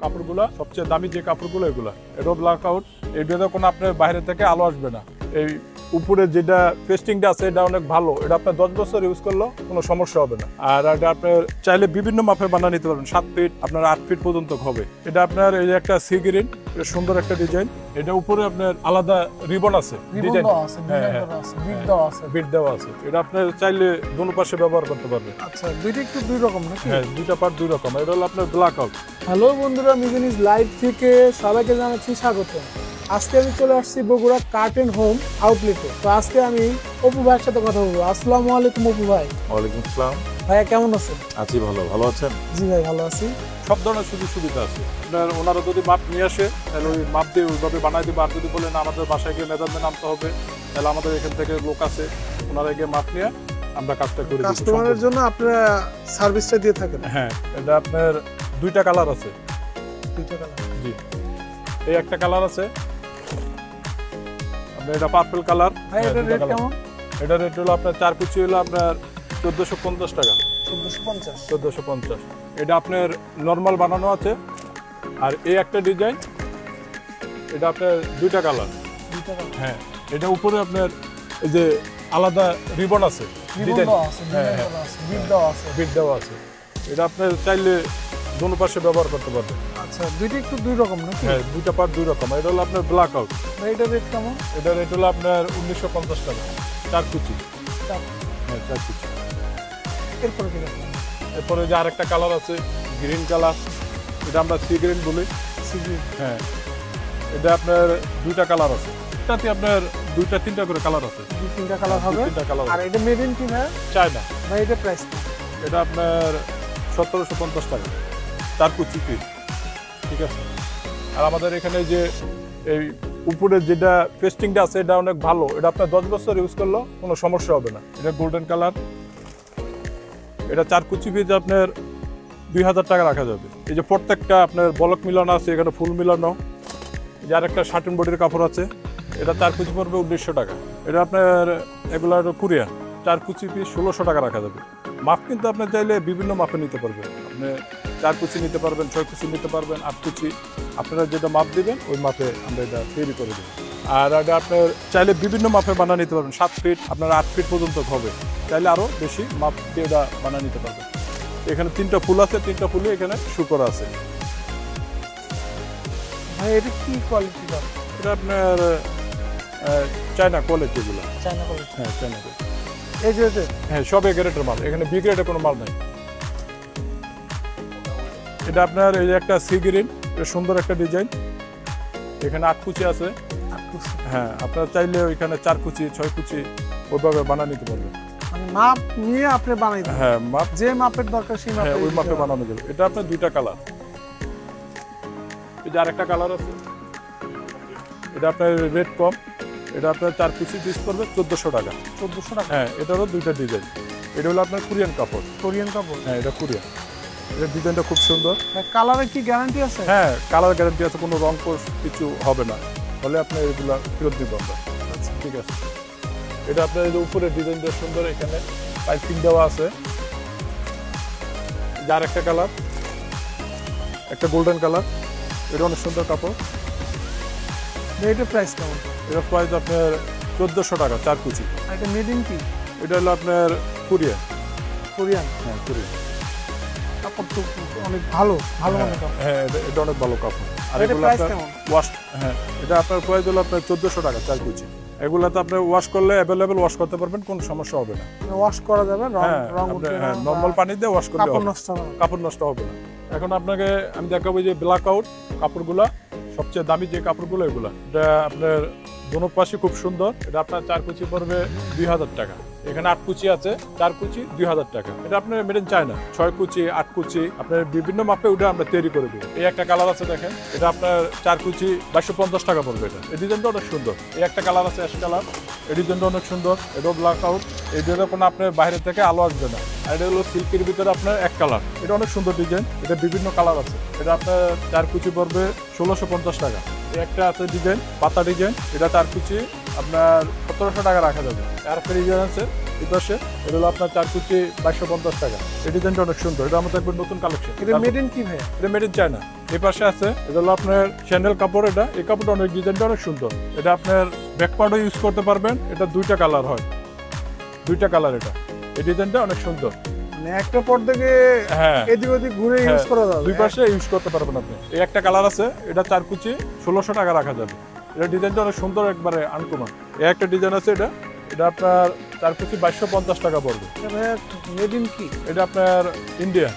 কাপড়গুলা সবচেয়ে দামি যে কাপড়গুলো এগুলা, এটাও ব্ল্যাক আউট। এইটাতে কোনো আপনার বাইরে থেকে আলো আসবে না। এই উপরে যেটা পেস্টিংটা আছে এটা অনেক ভালো, এটা আপনার 10 বছর ইউজ করলেও কোনো সমস্যা হবে না। আর এটা আপনার চাইলে বিভিন্ন মাপে বানিয়ে নিতে পারবেন, 7 ফিট আপনার 8 ফিট পর্যন্ত হবে। এটা আপনার এই যে একটা সি গ্রিন, সুন্দর একটা ডিজাইন। এটা উপরে আপনার আলাদা রিবন আছে, ডিজাইন বিট দেওয়া আছে। এটা আপনার চাইলে দোনো পাশে ব্যবহার করতে পারবেন। আচ্ছা, দুইটা একটু দুই রকম নাকি? হ্যাঁ, দুইটা পার্ট দুই রকম। এটা হলো আপনার ব্ল্যাক আউট। হ্যালো বন্ধুরা, মিজনিস লাইভ থেকে সবাইকে জানাচ্ছি স্বাগত। আজকে আমি চলে আসছি বগুড়া কার্টেন হোম আউটলেটে। তো আজকে আমি অপু ভাইয়ের সাথে কথা বলবো। আসসালামু আলাইকুম অপু ভাই। ওয়ালাইকুম আসসালাম। ভাইয়া কেমন আছেন? আছি ভালো। ভালো আছেন? জি ভাই, ভালো আছি। সব ধরনের সুযোগ সুবিধা আছে। আপনার ওনারা যদি মাপ নিয়ে আসে তাহলে ওই মাপ দিয়ে ওইভাবে বানাই দেবে। আর যদি বলেন আমাদের বাসায় গিয়ে মেজারমেন্ট আনতে হবে, তাহলে আমাদের এখান থেকে লোক আছে, ওনারা গিয়ে মাপ নিয়ে আমরা কাজটা করে দিই। কাস্টমারের জন্য আপনারা সার্ভিসটা দিয়ে থাকেন? হ্যাঁ, এটা আপনার দুইটা কালার আছে। দুইটা কালার? জি, এই একটা কালার আছে আপনার, এটা পার্পল কালার। ভাই এটার রেট কেমন? এটা রেট হলো আপনার 4 কুচি হলো আপনার 1450 টাকা। 1450? 1450। এটা আপনার নরমাল বানানো আছে। আর এই একটা ডিজাইন, এটা আপনার দুইটা কালার। দুইটা কালার? হ্যাঁ, এটা উপরে আপনার এই যে আলাদা রিবন আছে, ডিজাইন বিট দেওয়া আছে। এটা আপনার চাইলে দোনো পাশে ব্যবহার করতে পারবেন। আচ্ছা, দুইটা একটু দুই রকম নাকি? হ্যাঁ, দুইটা পার্ট দুই রকম। এটা হলো আপনার ব্ল্যাক আউট। এটার রেট কেমন? এটা রেট হলো আপনার 1950 টাকা, 4 কুচি। হ্যাঁ, 4 কুচি। এরপরে কি দেখেন? এরপরে যে আরেকটা কালার আছে, গ্রিন কালার। এটা আমরা সি গ্রিন বলি। হ্যাঁ, এটা আপনার দুইটা কালার আছে। এটাতে আপনার দুইটা তিনটা করে কালার আছে। দুই তিনটা কালার হবে? তিনটা কালার। আর এটা মেড ইন কি ভাই? চায়না। ভাই এটা প্রাইস কি? এটা আপনার 1750 টাকা, 4 কুচি পিস। ঠিক আছে। আর আমাদের এখানে যে এই উপরে যেটা পেস্টিংটা আছে এটা অনেক ভালো, এটা আপনার 10 বছর ইউজ করলেও কোনো সমস্যা হবে না। এটা গোল্ডেন কালার। এটা 4 কুচি পিস আপনার 2000 টাকা রাখা যাবে। এই যে প্রত্যেকটা আপনার বলক মিলানো আছে, এখানে ফুল মিলানো। এই যে আরেকটা শার্টিন বডির কাপড় আছে, এটা 4 কুচি পড়বে 1900 টাকা। এটা আপনার এগুলো কোরিয়ান, 4 কুচি পিস 1600 টাকা রাখা যাবে। মাপ কিন্তু আপনি চাইলে বিভিন্ন মাপে নিতে পারবেন। আপনি 4 কুচি নিতে পারবেন, 6 কুচি নিতে পারবেন, 8 কুচি। আপনারা যেটা মাপ দিবেন ওই মাপে আমরা এটা তৈরি করে দেবো। আর এটা আপনার চাইলে বিভিন্ন মাপে বানিয়ে নিতে পারবেন, 7 ফিট আপনার 8 ফিট পর্যন্ত হবে। চাইলে আরও বেশি মাপ দিয়ে এটা বানিয়ে নিতে পারবেন। এখানে 3টা ফুল আছে, 3টা ফুলই এখানে শুকর আছে। ভাই এটা কি কোয়ালিটি? এটা আপনার চায়না কোয়ালিটিগুলো। China quality? হ্যাঁ, চায়না কোয়ালিটি। এই গ্রেডের? হ্যাঁ, সব এ গ্রেডের মাল। এখানে বি গ্রেডের কোনো মাল নাই। এটা আপনার এই যে একটা সি গ্রিন, এটা সুন্দর একটা ডিজাইন। এখানে 8 কুচি আছে। 8 কুচি? হ্যাঁ, আপনারা চাইলে ওইখানে 4 কুচি 6 কুচি ওইভাবে বানিয়ে নিতে পারবেন। মানে মাপ নিয়ে আপনি বানাই দেন? হ্যাঁ, মাপ যে মাপের দরকার সেই মাপে? হ্যাঁ, ওই মাপে বানানো যাবে। এটা আপনার দুইটা কালার। এই যে আরেকটা কালার আছে, এটা আপনার রেট কম। এটা আপনার 4 কুচি পিস করবে 1400 টাকা। 1400 টাকা? হ্যাঁ, এটারও দুইটা ডিজাইন। এটা হলো আপনার কোরিয়ান কাপড়। কোরিয়ান কাপড়? হ্যাঁ, এটা কোরিয়ান। এটার ডিজাইনটা খুব সুন্দর। কালারের কি গ্যারান্টি আছে? হ্যাঁ, কালার গ্যারান্টি আছে, কোনো রং কিছু হবে না। হলে আপনি এগুলা ফেরত দিব আমরা। আচ্ছা, ঠিক আছে। এটা আপনার এই যে উপরে ডিজাইনটা সুন্দর, এখানে পাইপিং দেওয়া আছে। যার একটা কালার, একটা গোল্ডেন কালার। এটা অনেক সুন্দর কাপড়। এটার প্রাইস কেমন? এটা প্রাইস আপনার 1400 টাকা, 4 কুচি। এটা মেড ইন কি? এটা হলো আপনার কোরিয়ান। কোরিয়ান? হ্যাঁ, কোরিয়ান। কাপড় তো অনেক ভালো, ভালো মানের কাপড়। হ্যাঁ, এটা অনেক ভালো কাপড়। আর এটা এগুলো প্রাইস আপনার কেমন? ওয়াশ, হ্যাঁ, এটা আপনার প্রাইস হলো আপনার 1400 টাকা, 4 কুচি। এগুলাতে আপনি ওয়াশ করলে অ্যাভেলেবেল ওয়াশ করতে পারবেন, কোনো সমস্যা হবে না। ওয়াশ করা যাবে? হ্যাঁ, রং উঠবে না? হ্যাঁ, নরমাল পানি দিয়ে ওয়াশ করলে কাপড় নষ্ট হবে না? কাপড় নষ্ট হবে না। এখন আপনাকে আমি দেখাবো যে ব্ল্যাক আউট কাপড়গুলা, সবচেয়ে দামি যে কাপড়গুলো এগুলা। এটা আপনার দোনো পাশে খুব সুন্দর। এটা আপনার 4 কুচি পড়বে 2000 টাকা। এখানে 8 কুচি আছে, 4 কুচি 2000 টাকা। এটা আপনার মেড ইন চায়না। 6 কুচি 8 কুচি আপনার বিভিন্ন মাপে ওটা আমরা তৈরি করে দেবো। এই একটা কালার আছে দেখেন, এটা আপনার 4 কুচি 2250 টাকা পড়বে। এটা এই ডিজাইনটা অনেক সুন্দর। এই একটা কালার আছে অ্যাশ কালার, এই ডিজাইনটা অনেক সুন্দর। এটাও ব্ল্যাক আউট। এই ডিজাইনে কোনো আপনার বাইরে থেকে আলো আসবে না। আর এটা হলো সিল্কের ভিতরে আপনার এক কালার। এটা অনেক সুন্দর ডিজাইন। এটা বিভিন্ন কালার আছে। এটা আপনার 4 কুচি পড়বে 1650 টাকা। এই একটা আছে ডিজাইন, পাতা ডিজাইন। এটা 4 কুচি আপনার 1700 টাকা রাখা যাবে। আর একটা ডিজাইন আছে এই পাশে এটা হলো আপনার 4 কুচি 2250 টাকা। এই ডিজাইনটা অনেক সুন্দর, এটা আমাদের একবার নতুন কালেকশন। এটা মেড ইন কি ভাইয়া? এটা মেড ইন চায়না। এই পাশে আছে এটা হলো আপনার স্যান্ডেল কাপড়, এটা এই কাপড়টা অনেক ডিজাইনটা অনেক সুন্দর। এটা আপনার ব্যাকপার্টও ইউজ করতে পারবেন, এটা 2টা কালার হয়, 2টা কালার। এটা এই ডিজাইনটা অনেক সুন্দর। মানে একটা পর থেকে হ্যাঁ এদিক ওদিক ঘুরে ইউজ করা যাবে। দুই পাশে ইউজ করতে পারবেন আপনি। এই একটা কালার আছে, এটা 4 কুচি 1600 টাকা রাখা যাবে। এটা ডিজাইনটা অনেক সুন্দর, একবারে আনকমন। এই একটা ডিজাইন আছে, এটা এটা আপনার 4 কুচি 2250 টাকা পড়বে। ভাইয়া মেড ইন কি? এটা আপনার ইন্ডিয়া।